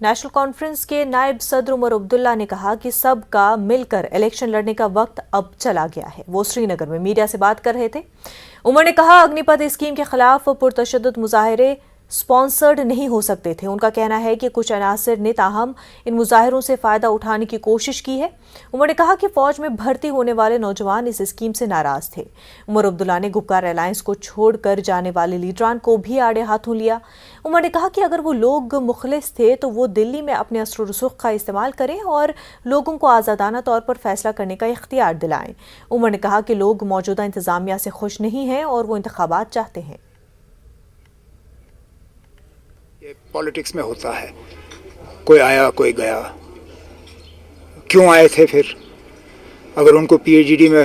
National conference کے نائب صدر عمر عبداللہ نے کہا کہ سب کا مل کر الیکشن لڑنے کا وقت اب چلا گیا ہے۔ وہ سری نگر میں میڈیا سے بات کر رہے تھے۔ عمر نے کہا اگنی پتھ اسکیم کے خلاف پرتشدد مظاہرے سپانسرڈ نہیں ہو سکتے تھے۔ ان کا کہنا ہے کہ کچھ عناصر نے تاہم ان مظاہروں سے فائدہ اٹھانے کی کوشش کی ہے۔ عمر نے کہا کہ فوج میں بھرتی ہونے والے نوجوان اس اسکیم سے ناراض تھے۔ عمر عبداللہ نے گپکار الائنس کو چھوڑ کر جانے والے لیڈران کو بھی آڑے ہاتھوں لیا۔ عمر نے کہا کہ اگر وہ لوگ مخلص تھے تو وہ دلی میں اپنے اثر و رسوخ کا استعمال کریں اور لوگوں کو آزادانہ طور پر فیصلہ کرنے کا اختیار دلائیں۔ عمر نے کہا کہ لوگ موجودہ انتظامیہ سے خوش نہیں ہیں اور وہ انتخابات چاہتے ہیں۔ پالیٹکس میں ہوتا ہے، کوئی آیا کوئی گیا۔ کیوں آئے تھے پھر؟ اگر ان کو پی ایچ ڈی میں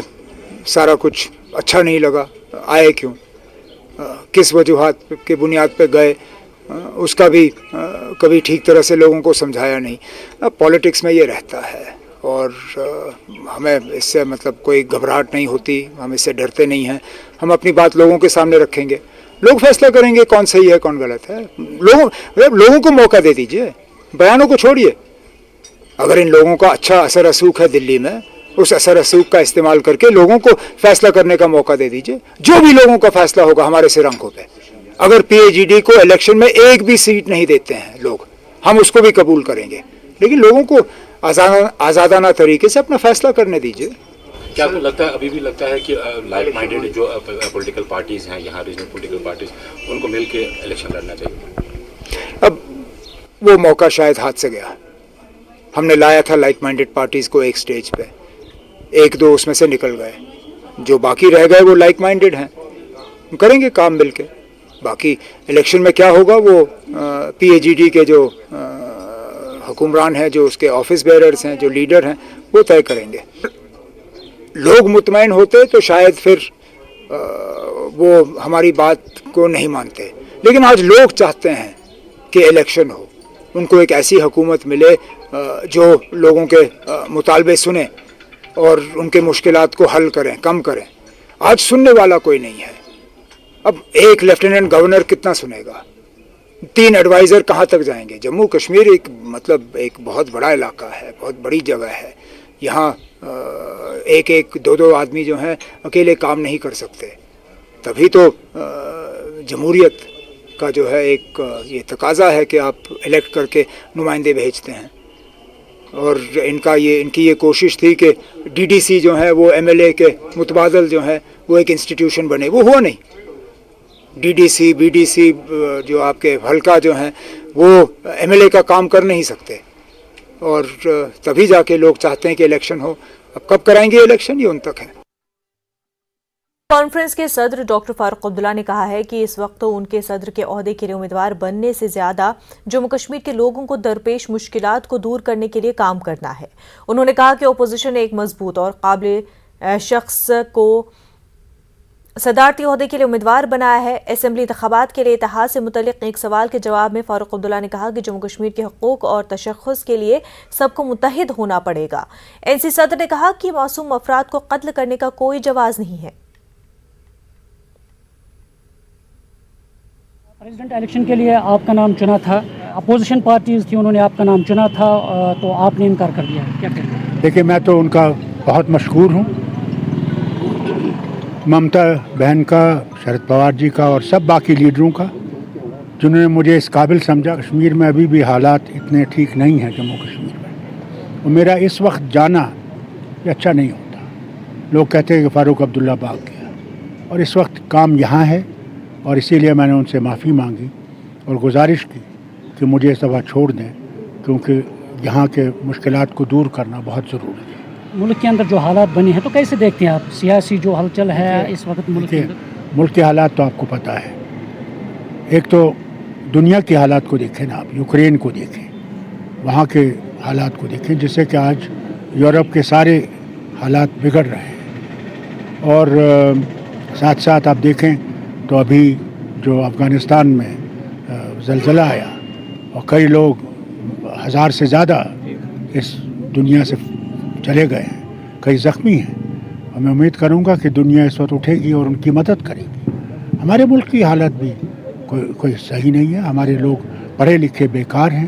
سارا کچھ اچھا نہیں لگا، آئے کیوں؟ کس وجوہات کے بنیاد پہ گئے؟ اس کا بھی کبھی ٹھیک طرح سے لوگوں کو سمجھایا نہیں۔ پالیٹکس میں یہ رہتا ہے اور ہمیں اس سے مطلب کوئی گھبراہٹ نہیں ہوتی، ہم اس سے ڈرتے نہیں ہیں۔ ہم اپنی بات لوگوں کے سامنے رکھیں گے، لوگ فیصلہ کریں گے کون صحیح ہے کون غلط ہے۔ لوگوں کو موقع دے دیجئے، بیانوں کو چھوڑیے۔ اگر ان لوگوں کا اچھا اثر رسوخ ہے دلی میں، اس اثر رسوخ کا استعمال کر کے لوگوں کو فیصلہ کرنے کا موقع دے دیجئے۔ جو بھی لوگوں کا فیصلہ ہوگا ہمارے سر آنکھوں پہ۔ اگر پی ایچ ڈی کو الیکشن میں ایک بھی سیٹ نہیں دیتے ہیں لوگ، ہم اس کو بھی قبول کریں گے، لیکن لوگوں کو آزادانہ طریقے سے اپنا فیصلہ کرنے دیجئے۔ کیا آپ کو لگتا ہے ابھی بھی لگتا ہے کہ لائک مائنڈیڈ جو پولیٹیکل پارٹیز ہیں یہاں ریجنل پولیٹیکل پارٹیز ان کو مل کے الیکشن لڑنا چاہیے؟ اب وہ موقع شاید ہاتھ سے گیا۔ ہم نے لایا تھا لائک مائنڈیڈ پارٹیز کو ایک سٹیج پہ، ایک دو اس میں سے نکل گئے، جو باقی رہ گئے وہ لائک مائنڈیڈ ہیں، کریں گے کام مل کے۔ باقی الیکشن میں کیا ہوگا وہ پی ایچ ڈی کے جو حکمران ہیں، جو اس کے آفس بیئررز ہیں، جو لیڈر ہیں، وہ طے کریں گے۔ لوگ مطمئن ہوتے تو شاید پھر وہ ہماری بات کو نہیں مانتے، لیکن آج لوگ چاہتے ہیں کہ الیکشن ہو، ان کو ایک ایسی حکومت ملے جو لوگوں کے مطالبے سنے اور ان کے مشکلات کو حل کریں، کم کریں۔ آج سننے والا کوئی نہیں ہے۔ اب ایک لیفٹیننٹ گورنر کتنا سنے گا؟ 3 ایڈوائزر کہاں تک جائیں گے؟ جموں کشمیر ایک بہت بڑا علاقہ ہے، بہت بڑی جگہ ہے۔ یہاں ایک دو آدمی جو ہیں اکیلے کام نہیں کر سکتے۔ تبھی تو جمہوریت کا جو ہے ایک یہ تقاضا ہے کہ آپ الیکٹ کر کے نمائندے بھیجتے ہیں۔ اور ان کی یہ کوشش تھی کہ ڈی ڈی سی جو ہیں وہ ایم ایل اے کے متبادل جو ہیں وہ ایک انسٹیٹیوشن بنے، وہ ہوا نہیں۔ D D C B D C جو آپ کے حلقہ جو ہیں وہ ایم ایل اے کا کام کر نہیں سکتے، اور تبھی جا کے لوگ چاہتے ہیں کہ الیکشن ہو۔ اب کب کرائیں گے الیکشن، یہ ان تک ہے۔ کانفرنس کے صدر ڈاکٹر فاروق عبداللہ نے کہا ہے کہ اس وقت ان کے صدر کے عہدے کے لیے امیدوار بننے سے زیادہ جموں کشمیر کے لوگوں کو درپیش مشکلات کو دور کرنے کے لیے کام کرنا ہے۔ انہوں نے کہا کہ اپوزیشن ایک مضبوط اور قابل شخص کو صدارتی عہدے کے لیے امیدوار بنایا ہے۔ اسمبلی انتخابات کے لیے اتحاد سے متعلق ایک سوال کے جواب میں فاروق عبداللہ نے کہا کہ جموں کشمیر کے حقوق اور تشخص کے لیے سب کو متحد ہونا پڑے گا۔ این سی صدر نے کہا کہ معصوم افراد کو قتل کرنے کا کوئی جواز نہیں ہے۔ پریزیڈنٹ الیکشن کے لیے آپ کا نام چنا تھا، اپوزیشن پارٹیز تھی، انہوں نے آپ کا نام چنا تھا تو آپ نے انکار کر دیا، کیا کہتے ہیں؟ دیکھیں، میں تو ان کا بہت مشکور ہوں، ممتا بہن کا، شرد پوار جی کا، اور سب باقی لیڈروں کا، جنہوں نے مجھے اس قابل سمجھا۔ کشمیر میں ابھی بھی حالات اتنے ٹھیک نہیں ہیں جموں کشمیر میں، اور میرا اس وقت جانا یہ اچھا نہیں ہوتا۔ لوگ کہتے ہیں کہ فاروق عبداللہ بھاگ گیا، اور اس وقت کام یہاں ہے، اور اسی لیے میں نے ان سے معافی مانگی اور گزارش کی کہ مجھے اس دفعہ چھوڑ دیں، کیونکہ یہاں کے مشکلات کو دور کرنا بہت ضروری ہے۔ ملک کے اندر جو حالات بنے ہیں تو کیسے دیکھتے ہیں آپ سیاسی جو ہلچل ہے اس وقت ملک کے اندر؟ ملک کے حالات تو آپ کو پتہ ہے۔ ایک تو دنیا کے حالات کو دیکھیں نا، آپ یوکرین کو دیکھیں، وہاں کے حالات کو دیکھیں، جس سے کہ آج یورپ کے سارے حالات بگڑ رہے ہیں۔ اور ساتھ ساتھ آپ دیکھیں تو ابھی جو افغانستان میں زلزلہ آیا اور کئی لوگ 1000 سے زیادہ اس دنیا سے چلے گئے ہیں، کئی زخمی ہیں، اور میں امید کروں گا کہ دنیا اس وقت اٹھے گی اور ان کی مدد کرے گی۔ ہمارے ملک کی حالت بھی کوئی صحیح نہیں ہے، ہمارے لوگ پڑھے لکھے بیکار ہیں،